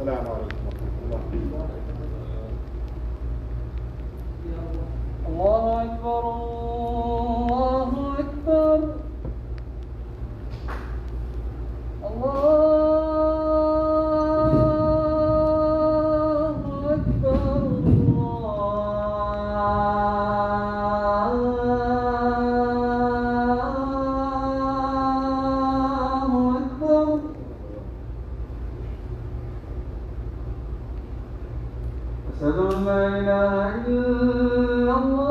السلام عليكم ورحمة الله. الله أكبر الله أكبر الله أكبر الله أكبر. أشهد أن لا إله إلا الله.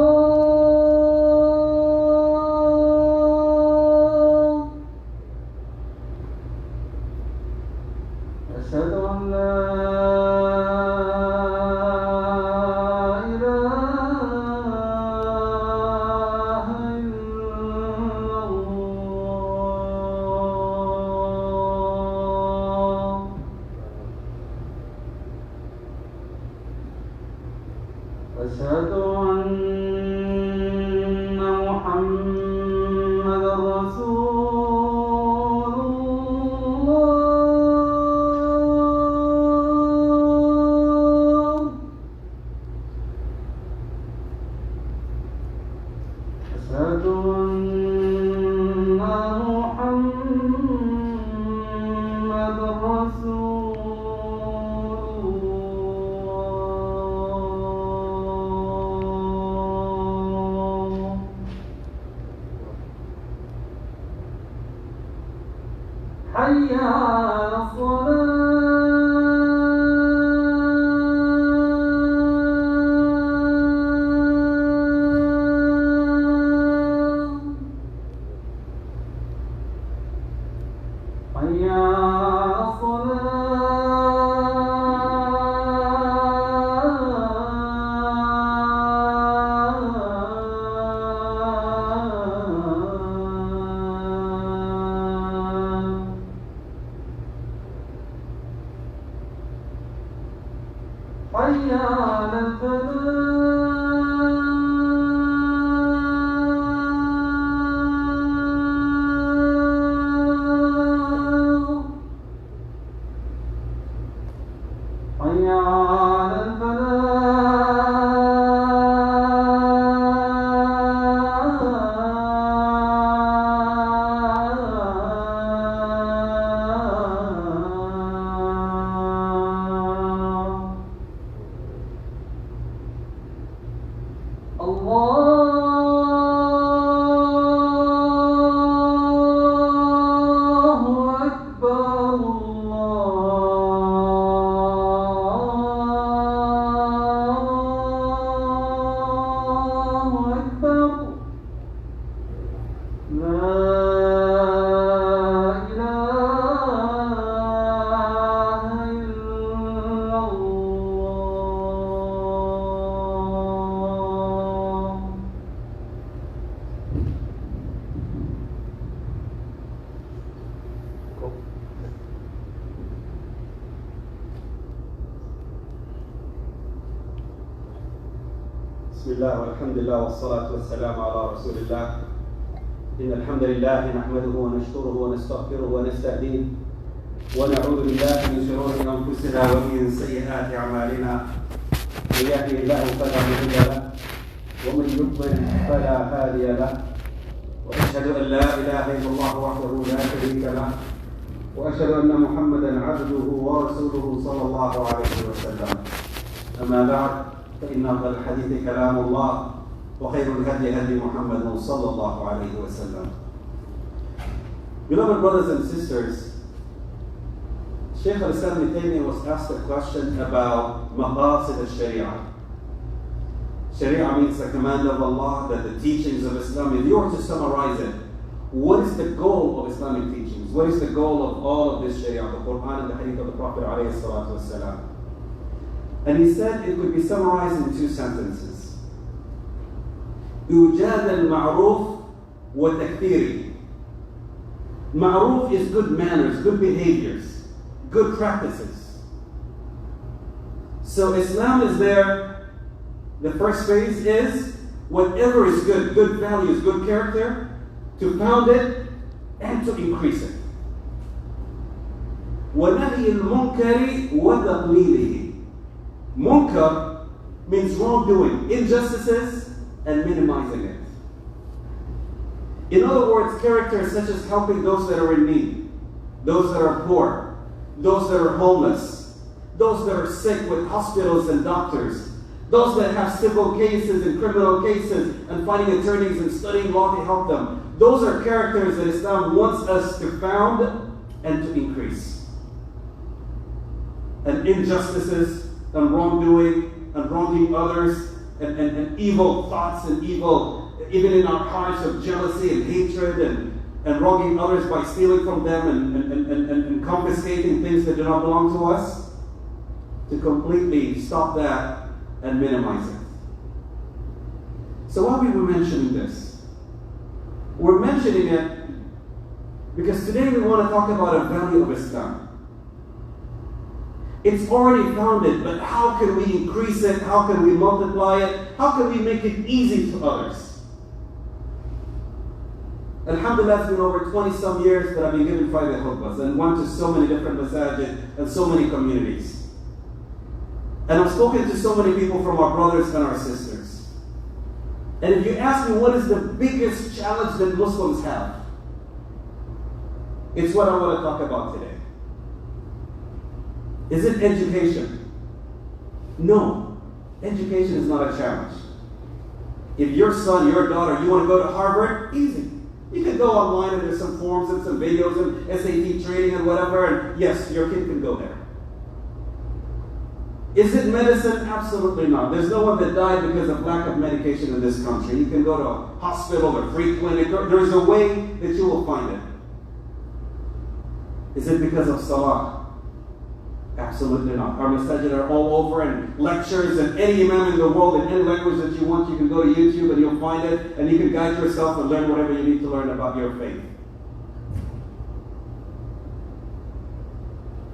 أشهد أن لا إله إلا الله. أشهد أن محمدًا رسول الله. أشهد أن محمدًا رسول الله. حي على الصلاة. حي على الصلاة. حي على الفلاح. حي على الفلاح. الله أكبر الله أكبر. لا إله إلا الله. بسم الله والحمد لله والصلاة والسلام على رسول الله. إن الحمد لله نحمده ونشكره ونستغفره ونستهديه ونعوذ بالله من شرور أنفسنا ومن سيئات أعمالنا. من يهده الله فلا مضل له ومن يضلل فلا هادي له. وأشهد أن لا إله إلا الله وحده لا شريك له وأشهد أن محمدًا عبده ورسوله صلى الله عليه وسلم. أما بعد فإن أفضل الحديث كلام الله وخير الهدي هدي محمد صلى الله عليه وسلم. Beloved brothers and sisters, Shaykh al-Islam Ibn Taymiyyah was asked a question about maqasid al-Sharia. Sharia means the command of Allah, that the teachings of Islam. If you were to summarize it, what is the goal of Islamic teachings? What is the goal of all of this Sharia, the Quran and the Hadith of the Prophet alayhi salatu wasalam? And he said it could be summarized in two sentences. إيجاد المعروف وتكثيره. Ma'ruf is good manners, good behaviors, good practices. So Islam is there. The first phase is whatever is good, good values, good character, to found it and to increase it. وَنَهْيِ الْمُنْكَرِ وَتَقْلِيلِهِ. Munkar means wrongdoing, injustices, and minimizing it. In other words, characters such as helping those that are in need, those that are poor, those that are homeless, those that are sick with hospitals and doctors, those that have civil cases and criminal cases and finding attorneys and studying law to help them. Those are characters that Islam wants us to found and to increase. And injustices and wrongdoing and wronging others and evil thoughts and evil, even in our hearts of jealousy and hatred and wronging others by stealing from them and confiscating things that do not belong to us, to completely stop that and minimize it. So why are we mentioning this? We're mentioning it because today we want to talk about a value of Islam. It's already founded, but how can we increase it? How can we multiply it? How can we make it easy to others? Alhamdulillah, it's been over 20 some years that I've been giving private khutbahs and went to so many different masajid and so many communities. And I've spoken to so many people from our brothers and our sisters. And if you ask me what is the biggest challenge that Muslims have, it's what I want to talk about today. Is it education? No. Education is not a challenge. If your son, your daughter, you want to go to Harvard, easy. You can go online and there's some forms and some videos and SAT training and whatever, and yes, your kid can go there. Is it medicine? Absolutely not. There's no one that died because of lack of medication in this country. You can go to a hospital or free clinic. There's a way that you will find it. Is it because of salah? Absolutely not. Our masajid are all over, and lectures, and any imam in the world in any language that you want, you can go to YouTube and you'll find it, and you can guide yourself and learn whatever you need to learn about your faith.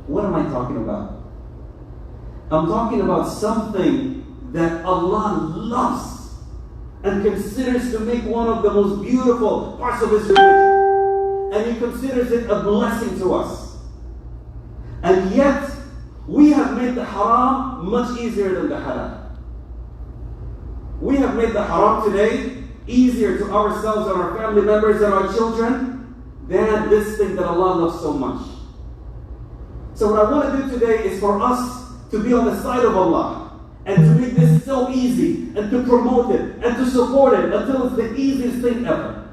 What am I talking about? I'm talking about something that Allah loves and considers to make one of the most beautiful parts of His religion. And He considers it a blessing to us. And yet, we have made the haram much easier than the halal. We have made the haram today easier to ourselves and our family members and our children than this thing that Allah loves so much. So what I want to do today is for us to be on the side of Allah and to make this so easy and to promote it and to support it until it's the easiest thing ever.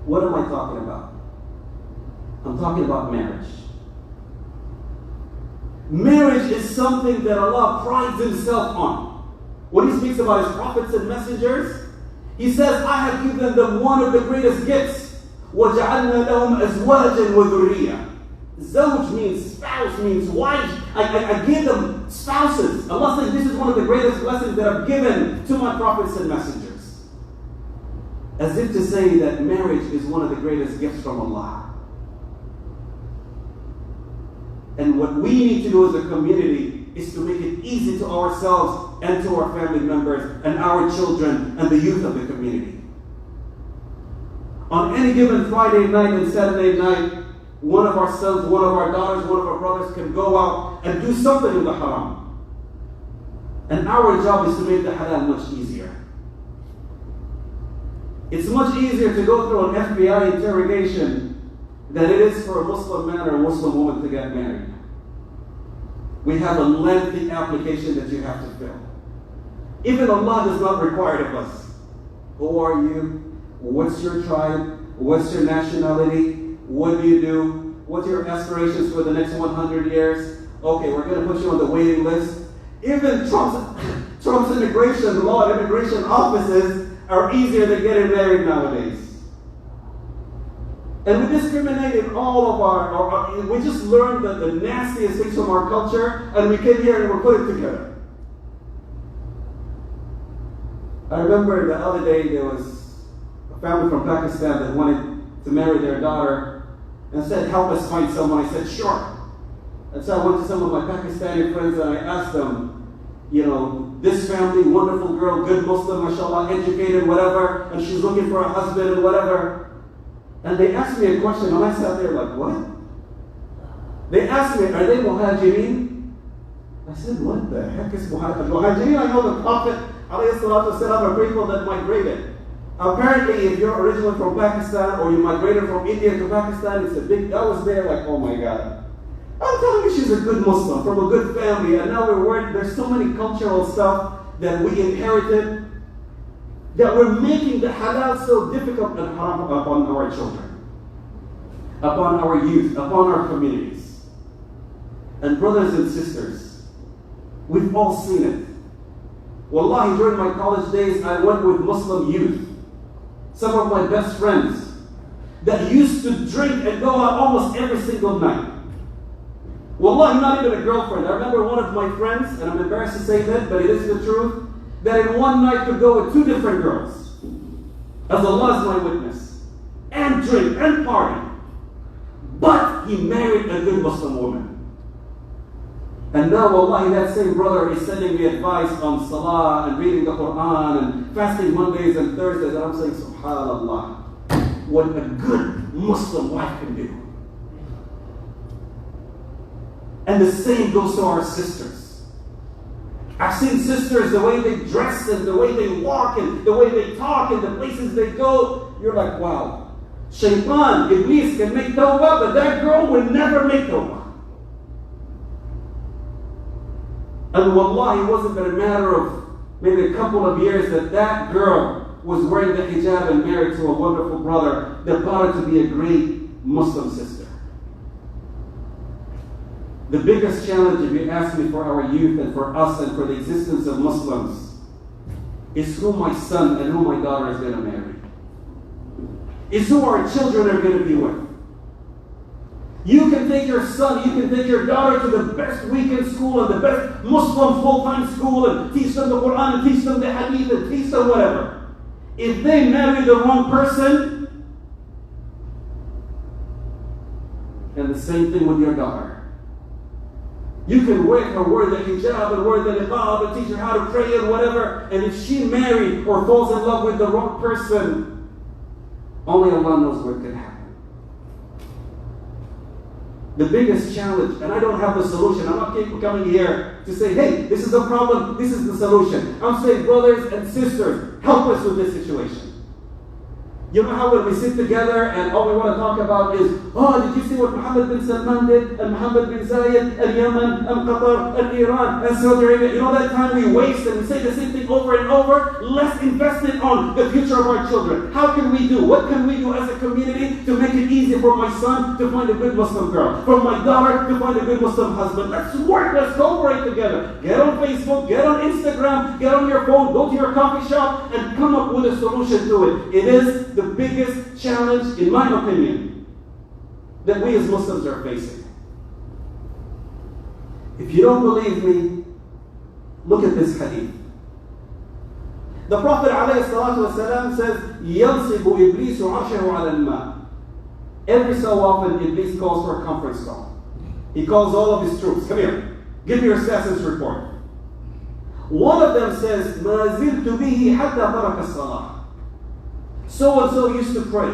What am I talking about? I'm talking about marriage. Marriage is something that Allah prides Himself on. When He speaks about His prophets and messengers, He says, I have given them one of the greatest gifts. وَجَعَلْنَا لَهُمْ أَزْوَاجًا وَذُرِّيَّةً. Zawj means spouse, means wife. I gave them spouses. Allah says this is one of the greatest blessings that I've given to my prophets and messengers. As if to say that marriage is one of the greatest gifts from Allah. And what we need to do as a community is to make it easy to ourselves and to our family members and our children and the youth of the community. On any given Friday night and Saturday night, one of our sons, one of our daughters, one of our brothers can go out and do something in the haram. And our job is to make the halal much easier. It's much easier to go through an FBI interrogation than it is for a Muslim man or a Muslim woman to get married. We have a lengthy application that you have to fill. Even Allah does not require it of us. Who are you? What's your tribe? What's your nationality? What do you do? What are your aspirations for the next 100 years? Okay, we're going to put you on the waiting list. Even Trump's immigration law and immigration offices are easier than getting married nowadays. And we discriminate in all of our we just learned the nastiest things from our culture, and we came here and we put it together. I remember the other day there was a family from Pakistan that wanted to marry their daughter and said, help us find someone. I said, sure. And so I went to some of my Pakistani friends and I asked them, this family, wonderful girl, good Muslim, mashallah, educated, whatever, and she's looking for a husband and whatever. And they asked me a question, and I sat there like, what? They asked me, are they muhajirin? I said, what the heck is muhajirin? Muhajirin, I know the Prophet ﷺ are people that migrated. Apparently, if you're originally from Pakistan or you migrated from India to Pakistan, it's a big, I was there like, oh my God. I'm telling you, she's a good Muslim, from a good family, and now we're worried, there's so many cultural stuff that we inherited that we're making the halal so difficult and haram upon our children, upon our youth, upon our communities. And brothers and sisters, we've all seen it. Wallahi, during my college days, I went with Muslim youth, some of my best friends, that used to drink and go out almost every single night. Wallahi, not even a girlfriend. I remember one of my friends, and I'm embarrassed to say that, but it is the truth, that in one night could go with 2 different girls. As Allah is my witness. And drink and party. But he married a good Muslim woman. And now, wallahi, that same brother is sending me advice on salah and reading the Quran and fasting Mondays and Thursdays. And I'm saying, subhanallah, what a good Muslim wife can do. And the same goes to our sisters. I've seen sisters, the way they dress and the way they walk and the way they talk and the places they go. You're like, wow. Shaitan, Iblis can make tawbah, but that girl will never make tawbah. And wallahi, it wasn't but a matter of maybe a couple of years that girl was wearing the hijab and married to a wonderful brother that brought her to be a great Muslim sister. The biggest challenge, if you ask me, for our youth and for us and for the existence of Muslims is who my son and who my daughter is going to marry. Is who our children are going to be with. You can take your son, you can take your daughter to the best weekend school and the best Muslim full-time school and teach them the Quran and teach them the Hadith and teach them whatever. If they marry the wrong person, and the same thing with your daughter. You can wear the hijab and wear the niqab and teach her how to pray and whatever, and if she marries or falls in love with the wrong person, only Allah knows what can happen. The biggest challenge, and I don't have the solution. I'm not coming here to say, hey, this is the problem, this is the solution. I'm saying, brothers and sisters, help us with this situation. You know how when we sit together and all we want to talk about is, oh, did you see what Mohammed bin Salman did? And Mohammed bin Zayed, and Yemen, and Qatar, and Iran, and Saudi Arabia. You know that time we waste and we say the same thing over and over? Let's invest it on the future of our children. How can we do? What can we do as a community to make it easy for my son to find a good Muslim girl? For my daughter to find a good Muslim husband? Let's work, let's cooperate together. Get on Facebook, get on Instagram, get on your phone, go to your coffee shop, and come up with a solution to it. It is the biggest challenge, in my opinion, that we as Muslims are facing. If you don't believe me, look at this hadith. The Prophet ﷺ says, يَنْصِبُ إِبْلِيسُ عَرْشَهُ عَلَى الْمَاءِ. Every so often, Iblis calls for a conference call. He calls all of his troops. Come here. Give me your assassin's report. One of them says, مَا زِلْتُ بِهِ حَتَّى تَرَكَ الصَّلَاةِ. So-and-so used to pray.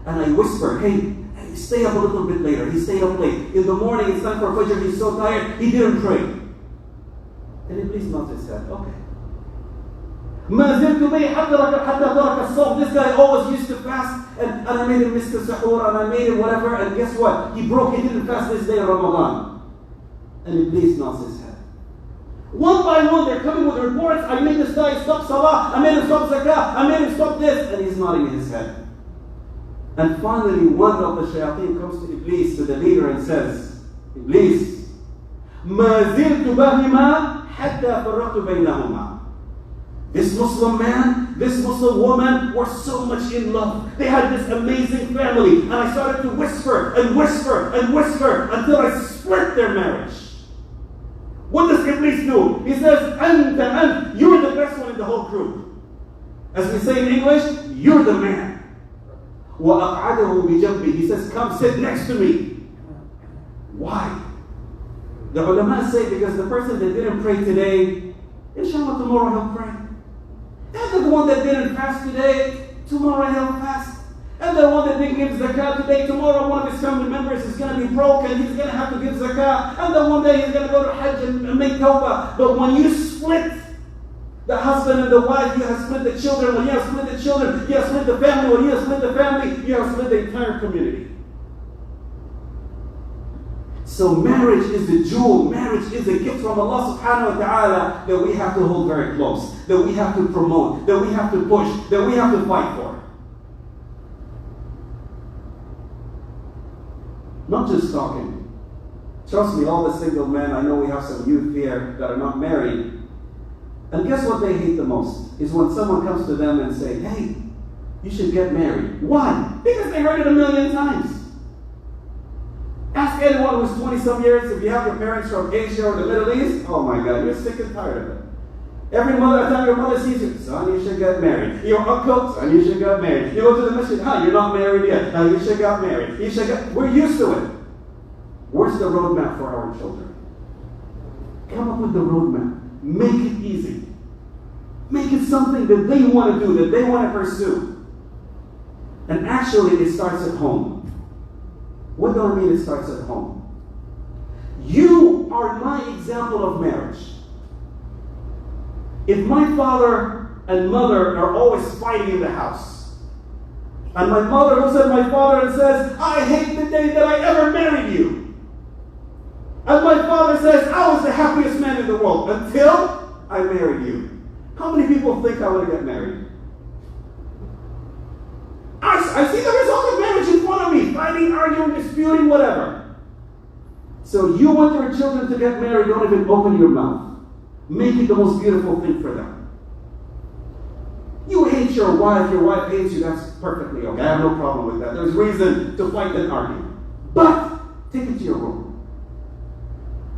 And I whisper, hey, stay up a little bit later. He stayed up late. In the morning, it's time for Fajr. He's so tired, he didn't pray. And Iblis nods his head. Okay. This guy always used to fast, and I made him miss the sahur, and I made him whatever, and guess what? He didn't fast this day of Ramadan. And Iblis nods his head. One by one, they're coming with reports. I made this guy stop salah. I made him stop zakah. I made him stop this. And he's nodding his head. And finally, one of the shayateen comes to Iblis, to the leader, and says, Iblis, مَا زِلْتُ بَهِمَا حَتَّى فَرَّقْتُ بَيْنَهُمَا. This Muslim man, this Muslim woman were so much in love. They had this amazing family. And I started to whisper and whisper and whisper until I split their marriage. What does Iblis do? He says, Anta, you're the best one in the whole group. As we say in English, you're the man. وَأَقْعَدَهُ بِجَنْبِهِ. He says, come sit next to me. Why? The ulama say because the person that didn't pray today, inshallah tomorrow he'll pray. And the one that didn't fast today, tomorrow he'll fast. And And the one that didn't give zakah today, tomorrow one of his family members is going to be broke and he's going to have to give zakah. And then one day he's going to go to Hajj and make tawbah. But when you split the husband and the wife, you have split the children. When you have split the children, you have split the family. When you have split the family, you have split the entire community. So marriage is a jewel. Marriage is a gift from Allah subhanahu wa ta'ala that we have to hold very close, that we have to promote, that we have to push, that we have to fight for. Not just talking. Trust me, all the single men, I know we have some youth here that are not married. And guess what they hate the most? Is when someone comes to them and say, hey, you should get married. Why? Because they heard it 1,000,000 times. Ask anyone who's 20-some years, if you have your parents from Asia or the Middle East, oh my God, you're sick and tired of it. Every time your mother sees you, son, you should get married. Your uncle, son, you should get married. You go to the masjid, you're not married yet. You should get married. We're used to it. Where's the roadmap for our children? Come up with the roadmap. Make it easy. Make it something that they want to do, that they want to pursue. And actually, it starts at home. What do I mean it starts at home? You are my example of marriage. If my father and mother are always fighting in the house, and my mother looks at my father and says, I hate the day that I ever married you. And my father says, I was the happiest man in the world until I married you. How many people think I want to get married? I see the result of marriage in front of me. Fighting, arguing, disputing, whatever. So you want your children to get married, don't even open your mouth. Make it the most beautiful thing for them. You hate your wife hates you, that's perfectly okay. I have no problem with that. There's reason to fight and argue. But take it to your room.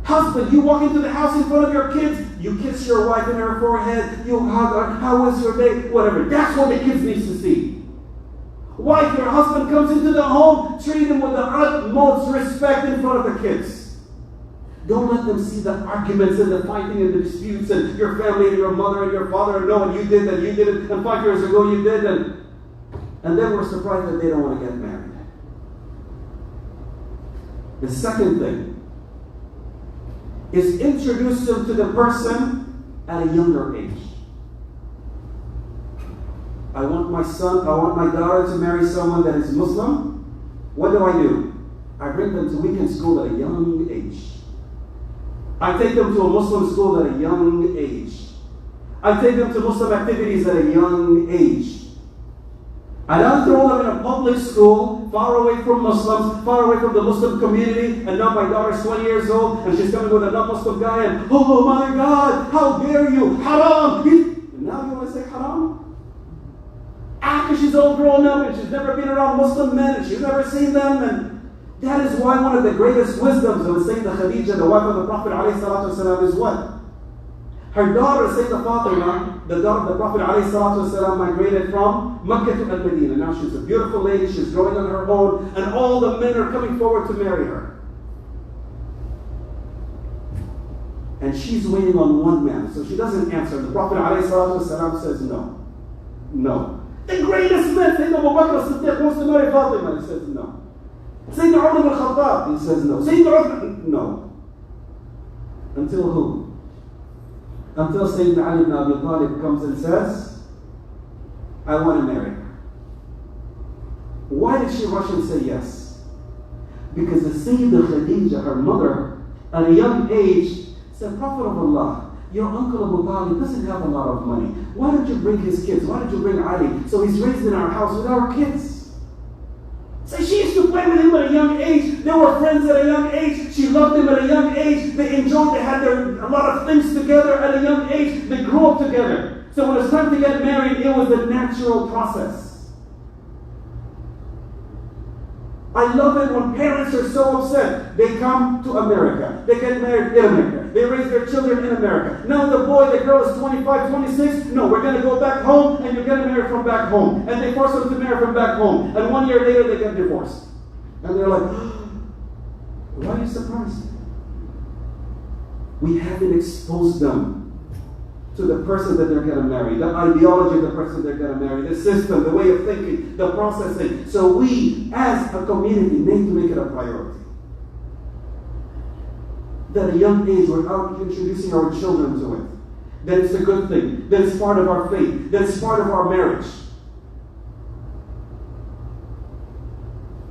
Husband, you walk into the house in front of your kids, you kiss your wife in her forehead, you hug her, how was your day, whatever. That's what the kids need to see. Wife, your husband comes into the home, treat him with the utmost respect in front of the kids. Don't let them see the arguments and the fighting and the disputes and your family and your mother and your father and no, and you did that, you did it, and 5 years ago you did, and then we're surprised that they don't want to get married. The second thing is introduce them to the person at a younger age. I want my daughter to marry someone that is Muslim. What do? I bring them to weekend school at a young age. I take them to a Muslim school at a young age. I take them to Muslim activities at a young age. I don't throw them in a public school, far away from Muslims, far away from the Muslim community, and now my daughter's 20 years old, and she's coming with a non-Muslim guy, and oh my God, how dare you, haram! And now you want to say haram? After she's all grown up and she's never been around Muslim men and she's never seen them, and that is why one of the greatest wisdoms of Sayyidah Khadija, the wife of the Prophet ﷺ, is what? Her daughter, Sayyidah Fatima, the daughter of the Prophet ﷺ, migrated from Mecca to Al-Medina. Now she's a beautiful lady, she's growing on her own, and all the men are coming forward to marry her. And she's waiting on one man, so she doesn't answer. The Prophet ﷺ says no. No. The greatest man, Sayyidina Abu Bakr as-Siddiq, wants to marry Fatima. He says no. Sayyidina Umar al-Khattab, he says no. Sayyidina Uthman, no. Until who? Until Sayyidina Ali ibn Abi Talib comes and says, I want to marry her. Why did she rush and say yes? Because the Sayyidah Khadija, her mother, at a young age, said, Prophet of Allah, your uncle Abu Talib doesn't have a lot of money. Why don't you bring his kids? Why don't you bring Ali? So he's raised in our house with our kids. So she used to play with him at a young age. They were friends at a young age. She loved him at a young age. They enjoyed, they had a lot of things together at a young age. They grew up together. So when it was time to get married, it was a natural process. I love it when parents are so upset. They come to America. They get married in America. They raise their children in America. Now the boy, the girl is 25, 26. No, we're going to go back home and you're going to marry from back home. And they force them to marry from back home. And 1 year later, they get divorced. And they're like, why are you surprised? We haven't exposed them to the person that they're going to marry, the ideology of the person they're going to marry, the system, the way of thinking, the processing. So we, as a community, need to make it a priority. That at a young age, we're out introducing our children to it. That it's a good thing. That it's part of our faith. That it's part of our marriage.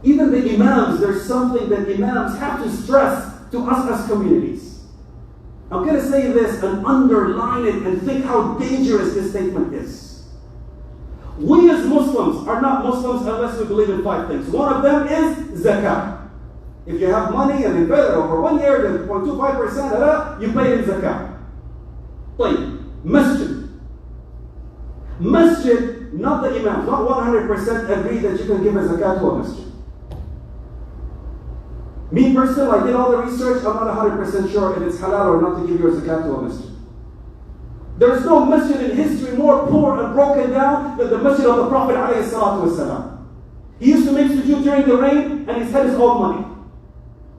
Even the imams, there's something that imams have to stress to us as communities. I'm going to say this and underline it and think how dangerous this statement is. We as Muslims are not Muslims unless we believe in 5 things. One of them is zakah. If you have money and invest it over 1 year, then 0.25% of that, you pay in zakah. Masjid. Masjid, not the imam, not 100% agree that you can give a zakat to a masjid. Me personally, I did all the research, I'm not 100% sure if it's halal or not to give your zakat to a masjid. There's no masjid in history more poor and broken down than the masjid of the Prophet ﷺ. He used to make sujood during the rain and he had his own money.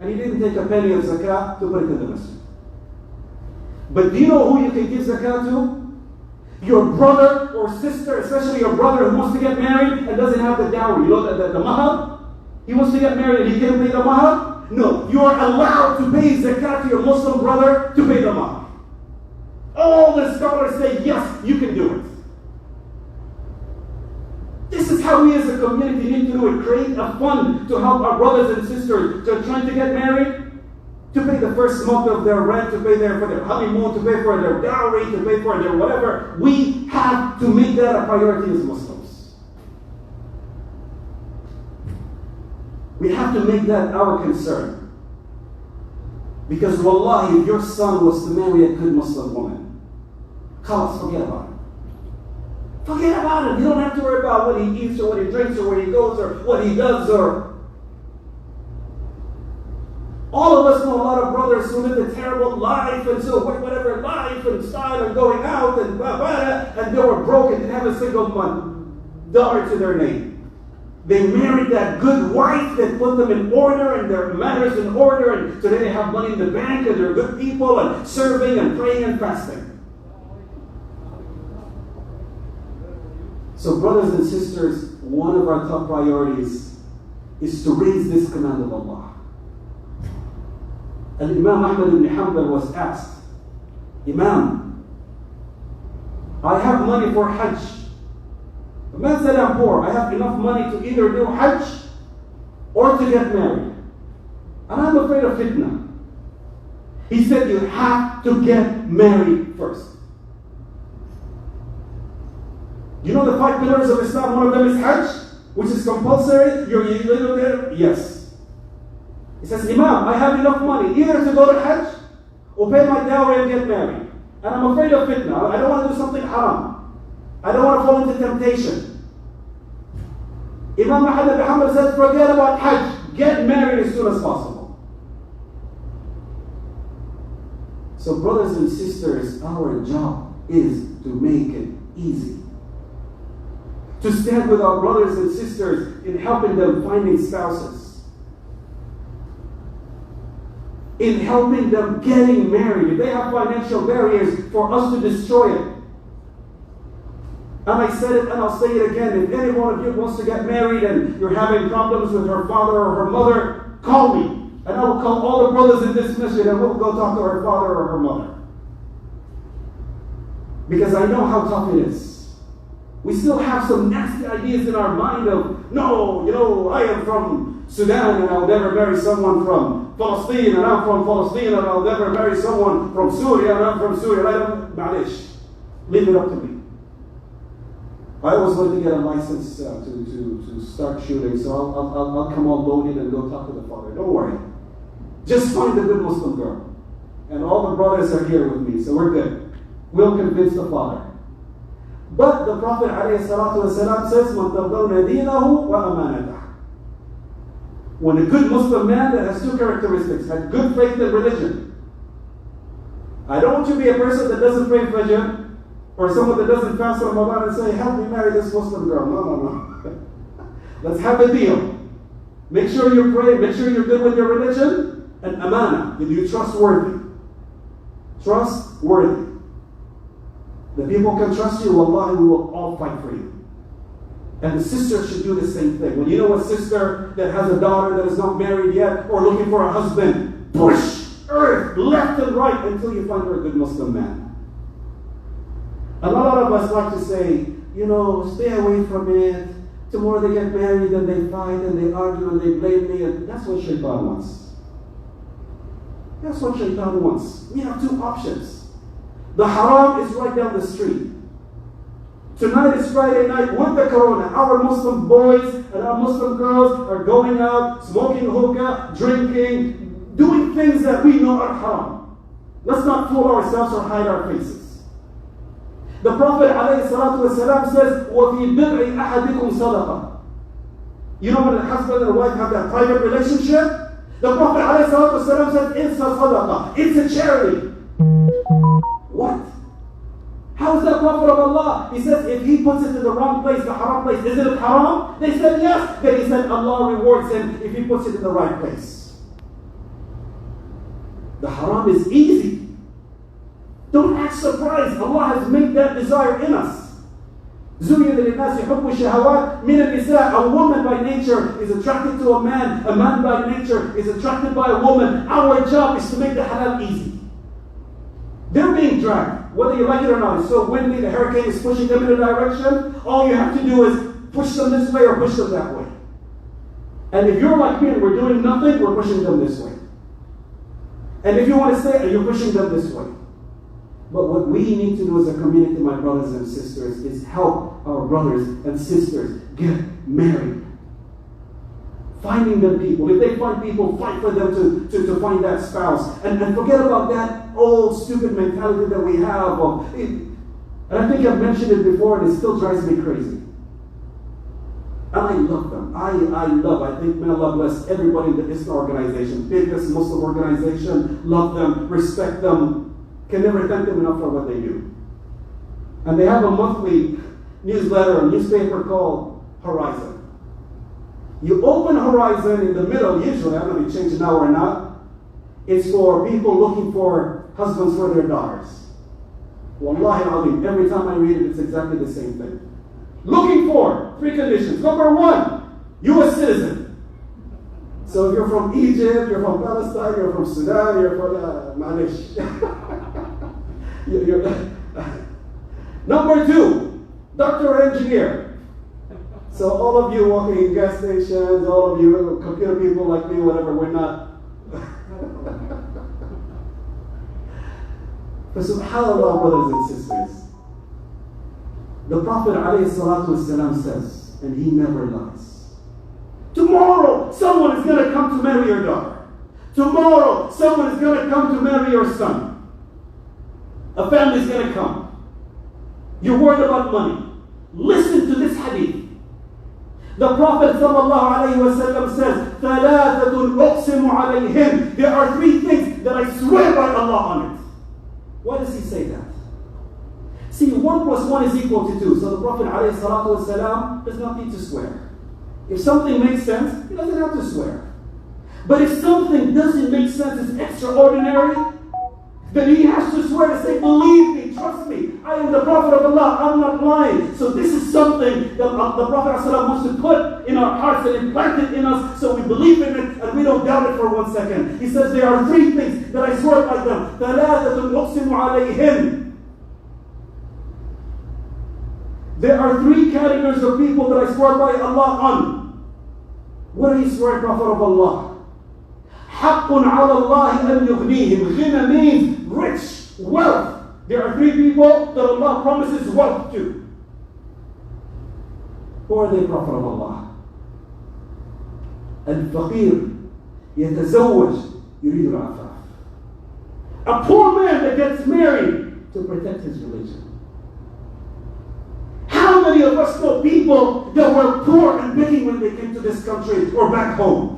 And he didn't take a penny of zakat to put it in the masjid. But do you know who you can give zakat to? Your brother or sister, especially your brother who wants to get married and doesn't have the dowry. You know the mahar? He wants to get married and he can't pay the mahar? No, you are allowed to pay zakat to your Muslim brother to pay the mahar. All the scholars say, yes, you can do it. This is how we as a community need to do it. Create a fund to help our brothers and sisters who are trying to get married, to pay the first month of their rent, to pay for their honeymoon, to pay for their dowry, to pay for their whatever. We have to make that a priority as Muslims. We have to make that our concern. Because wallahi, if your son was to marry a good Muslim woman, khalas, forget about it. Forget about it. You don't have to worry about what he eats or what he drinks or where he goes or what he does or... All of us know a lot of brothers who live a terrible life and so whatever life and style and going out and blah, blah, and they were broke and didn't have a single dollar to their name. They married that good wife that put them in order and their manners in order, and today they have money in the bank and they're good people and serving and praying and fasting. So brothers and sisters, one of our top priorities is to raise this command of Allah. And Imam Ahmad ibn Hanbal was asked, Imam, I have money for Hajj. The man said, I'm poor. I have enough money to either do Hajj or to get married. And I'm afraid of fitna. He said, you have to get married first. You know the 5 pillars of Islam, one of them is Hajj, which is compulsory. You're illegal there? Yes. He says, Imam, I have enough money either to go to Hajj or pay my dowry and get married. And I'm afraid of fitna. I don't want to do something haram. I don't want to fall into temptation. Imam Ahmad ibn Hanbal says, forget about Hajj. Get married as soon as possible. So brothers and sisters, our job is to make it easy. To stand with our brothers and sisters in helping them finding spouses. In helping them getting married. If they have financial barriers, for us to destroy it. And I said it and I'll say it again. If any one of you wants to get married and you're having problems with her father or her mother, call me. And I will call all the brothers in this mission and we'll go talk to her father or her mother. Because I know how tough it is. We still have some nasty ideas in our mind of, no, I am from Sudan and I'll never marry someone from Palestine, and I'm from Palestine and I'll never marry someone from Syria and I'm from Syria. Ma'alish. Leave it up to me. I always wanted to get a license to start shooting, so I'll come all loaded and go talk to the father. Don't worry. Just find a good Muslim girl. And all the brothers are here with me, so we're good. We'll convince the father. But the Prophet ﷺ says, مَنْ تَرْضَوْنَ دِينَهُ وَأَمَانَتَهُ. When a good Muslim man that has 2 characteristics, had good faith and religion. I don't want you to be a person that doesn't pray Fajr, or someone that doesn't fast Ramadan and say, help me marry this Muslim girl. No. Let's have a deal. Make sure you're praying, make sure you're good with your religion, and amana, that you're trustworthy. Trustworthy. The people can trust you, wallahi, we will all fight for you. And the sister should do the same thing. When you know a sister that has a daughter that is not married yet or looking for a husband, push earth left and right until you find her a good Muslim man. And a lot of us like to say, stay away from it. Tomorrow they get married and they fight and they argue and they blame me. And that's what Shaitan wants. That's what Shaitan wants. We have two options. The haram is right down the street. Tonight is Friday night with the corona. Our Muslim boys and our Muslim girls are going out, smoking hookah, drinking, doing things that we know are haram. Let's not fool ourselves or hide our faces. The Prophet ﷺ says, وَفِي بِضْعِ أَحَدِكُمْ صَدَقَةً. You know when a husband and a wife have that private relationship? The Prophet ﷺ says, it's a sadaqah. It's a charity. What? How is that Prophet of Allah? He says, if he puts it in the wrong place, the haram place, is it haram? They said yes. Then he said, Allah rewards him if he puts it in the right place. The haram is easy. Don't act surprised. Allah has made that desire in us. زُيِّنَ لِلنَّاسِ حُبُّ الشَّهَوَاتِ مِنَ النِّسَاءِ. A woman by nature is attracted to a man. A man by nature is attracted by a woman. Our job is to make the halal easy. They're being dragged, whether you like it or not. It's so windy, the hurricane is pushing them in a direction. All you have to do is push them this way or push them that way. And if you're like me and we're doing nothing, we're pushing them this way. And if you want to stay, you're pushing them this way. But what we need to do as a community, my brothers and sisters, is help our brothers and sisters get married. Finding them people. If they find people, fight for them to find that spouse. And forget about that old stupid mentality that we have. And I think I've mentioned it before and it still drives me crazy. And I love them. I think may Allah bless everybody in the ISNA organization. Biggest Muslim organization. Love them, respect them. Can never thank them enough for what they do. And they have a monthly newsletter, a newspaper called Horizon. You open Horizon in the middle, usually, I don't know if you change it now or not, it's for people looking for husbands for their daughters. Wallahi al-Azim, every time I read it, it's exactly the same thing. Looking for 3 conditions. Number 1, U.S. citizen. So if you're from Egypt, you're from Palestine, you're from Sudan, you're from Malish. Number 2, doctor or engineer. So all of you working in gas stations, all of you computer people like me, whatever, we're not. But subhanAllah, brothers and sisters, the Prophet ﷺ says, and he never lies, tomorrow someone is going to come to marry your daughter. Tomorrow someone is going to come to marry your son. A family is going to come. You're worried about money. Listen to this hadith. The Prophet ﷺ says, ثَلَاثَةٌ أُقْسِمُ عَلَيْهِمْ. There are 3 things that I swear by Allah on it. Why does he say that? See, 1 plus 1 is equal to 2. So the Prophet ﷺ does not need to swear. If something makes sense, he doesn't have to swear. But if something doesn't make sense, it's extraordinary, then he has to swear to say, believe me, trust me, I am the Prophet of Allah, I'm not lying. So this is something that the Prophet ﷺ wants to put in our hearts and implant it in us so we believe in it and we don't doubt it for 1 second. He says there are 3 things that I swear by them. ثَلَاثَةٌ أُقْسِمُ عَلَيْهِمْ. There are 3 categories of people that I swear by Allah on. What do you swear, Prophet of Allah? حَقٌّ عَلَى اللَّهِ أَنْ يُغْنِيهِمْ. Ghina means rich, wealth. There are 3 people that Allah promises wealth to. Who are they, Prophet of Allah? الفقير يتزوج يريد العفاف. A poor man that gets married to protect his religion. How many of us know people that were poor and begging when they came to this country or back home?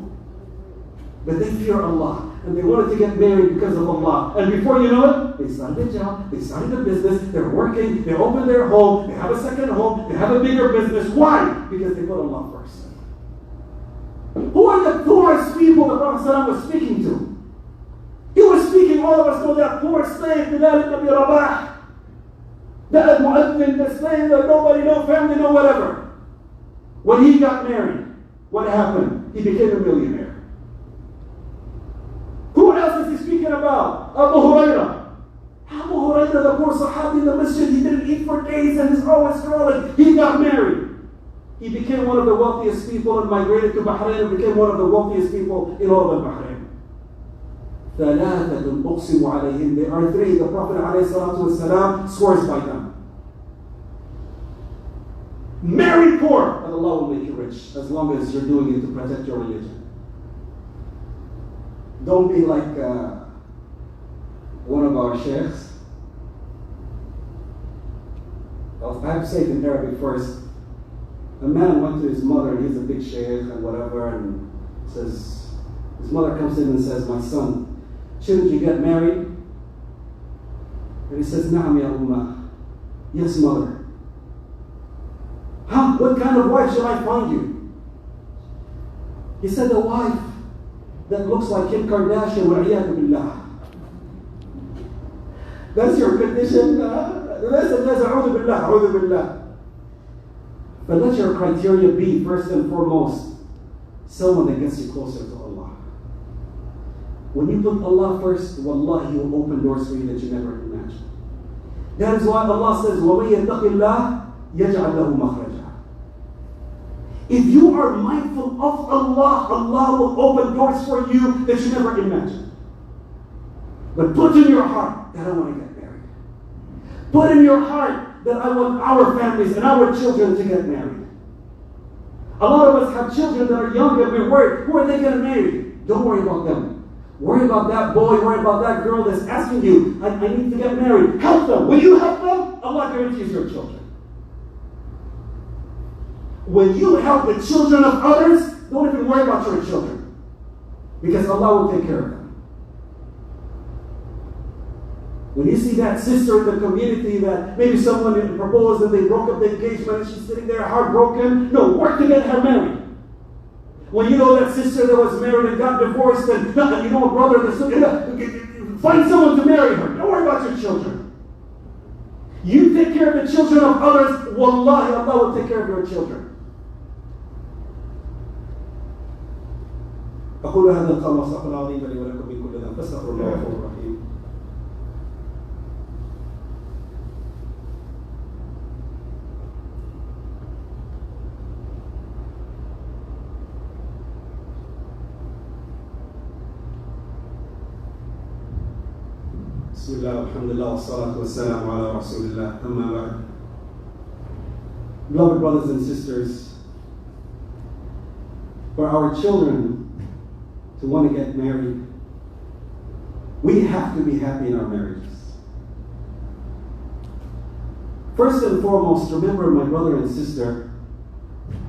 But they fear Allah and they wanted to get married because of Allah. And before you know it, they started a job, they started a business, they're working, they open their home, they have a second home, they have a bigger business. Why? Because they put Allah first. Who are the poorest people the Prophet ﷺ was speaking to? He was speaking, all of us know that poor slave, Bilal ibn Abi Rabah. Dad mu'adhin, the slave, nobody, no family, no whatever. When he got married, what happened? He became a millionaire. Who else is he speaking about? Abu Hurairah. Abu Hurairah, the poor Sahabi in the masjid, he didn't eat for days and he's always scrolling. He got married. He became one of the wealthiest people and migrated to Bahrain and became one of the wealthiest people in all of Bahrain. ثلاثة أقسم عليهم. There are three. The Prophet ﷺ swears by them. Marry poor, and Allah will make you rich as long as you're doing it to protect your religion. Don't be like one of our sheikhs. I have to say it in Arabic first. A man went to his mother, and he's a big sheikh and whatever, and says, his mother comes in and says, my son, shouldn't you get married? And he says, Na'am ya Ummah. Yes, mother. Huh? What kind of wife shall I find you? He said, a wife that looks like Kim Kardashian, wa'iyadu billah. That's your condition? A'udhu billah, a'udhu billah. But let your criteria be, first and foremost, someone that gets you closer to Allah. When you put Allah first, wallahi, He will open doors for you that you never imagined. That is why Allah says, وَمَن يَتَّقِ اللَّهِ يَجْعَلْ لَهُ مَخْرَجًا. If you are mindful of Allah, Allah will open doors for you that you never imagined. But put in your heart that I want to get married. Put in your heart that I want our families and our children to get married. A lot of us have children that are young and we're worried. Who are they going to marry? Don't worry about them. Worry about that boy, worry about that girl that's asking you, I need to get married. Help them. Will you help them? Allah guarantees your children. When you help the children of others, don't even worry about your children. Because Allah will take care of them. When you see that sister in the community that maybe someone proposed and they broke up the engagement and she's sitting there heartbroken, no, work to get her married. When you know that sister that was married and got divorced and you know a brother that's find someone to marry her. Don't worry about your children. You take care of the children of others, wallahi, Allah will take care of your children. أقول هذا القول واستغفر الله العظيم لي ولكم من كل ذنب فاستغفروا الله الغفور الرحيم. بسم الله والحمد لله والصلاة والسلام على رسول الله أما بعد. Beloved brothers and sisters, for our children to want to get married, we have to be happy in our marriages. First and foremost, remember, my brother and sister,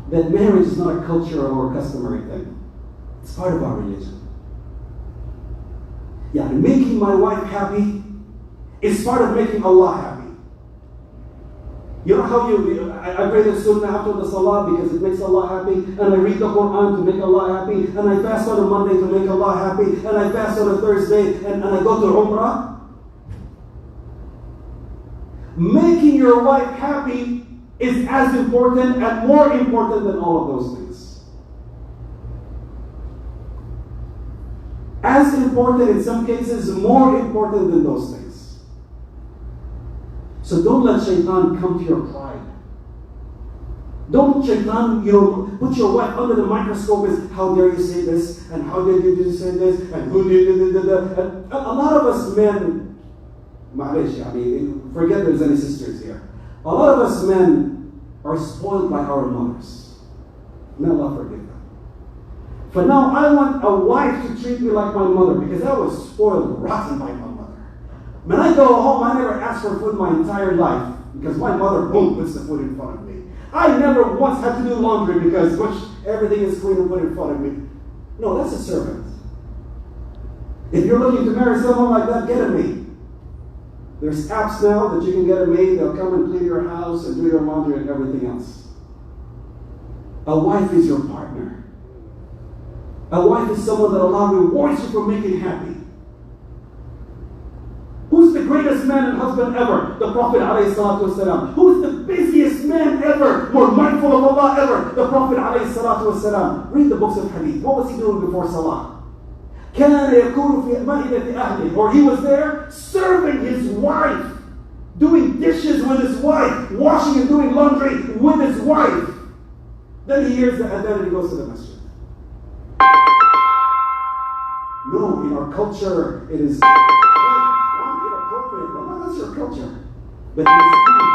that marriage is not a cultural or customary thing. It's part of our religion. Yeah, making my wife happy is part of making Allah happy. You know how I pray the sunnah after the salah because it makes Allah happy, and I read the Quran to make Allah happy, and I fast on a Monday to make Allah happy, and I fast on a Thursday, and I go to Umrah. Making your wife happy is as important and more important than all of those things. As important, in some cases, more important than those things. So don't let shaitan come to your pride. Don't shaitan, put your wife under the microscope as, how dare you say this, and how dare you say this, and who did and a lot of us men, forget there's any sisters here. A lot of us men are spoiled by our mothers. May Allah forgive them. For now, I want a wife to treat me like my mother because I was spoiled rotten by my mother. When I go home, I never ask for food my entire life because my mother, boom, puts the food in front of me. I never once had to do laundry because everything is clean and put in front of me. No, that's a servant. If you're looking to marry someone like that, get a maid. There's apps now that you can get a maid. They'll come and clean your house and do your laundry and everything else. A wife is your partner. A wife is someone that Allah rewards you for making happy. Who's Who's the greatest man and husband ever? The Prophet ﷺ. Who's the busiest man ever? More mindful of Allah ever? The Prophet ﷺ. Read the books of hadith. What was he doing before Salah? كان يكون في مائدة أهله, or he was there serving his wife, doing dishes with his wife, washing and doing laundry with his wife. Then he hears the adhan and he goes to the masjid. No, in our culture it is inappropriate. No, that's your culture. But in Islam,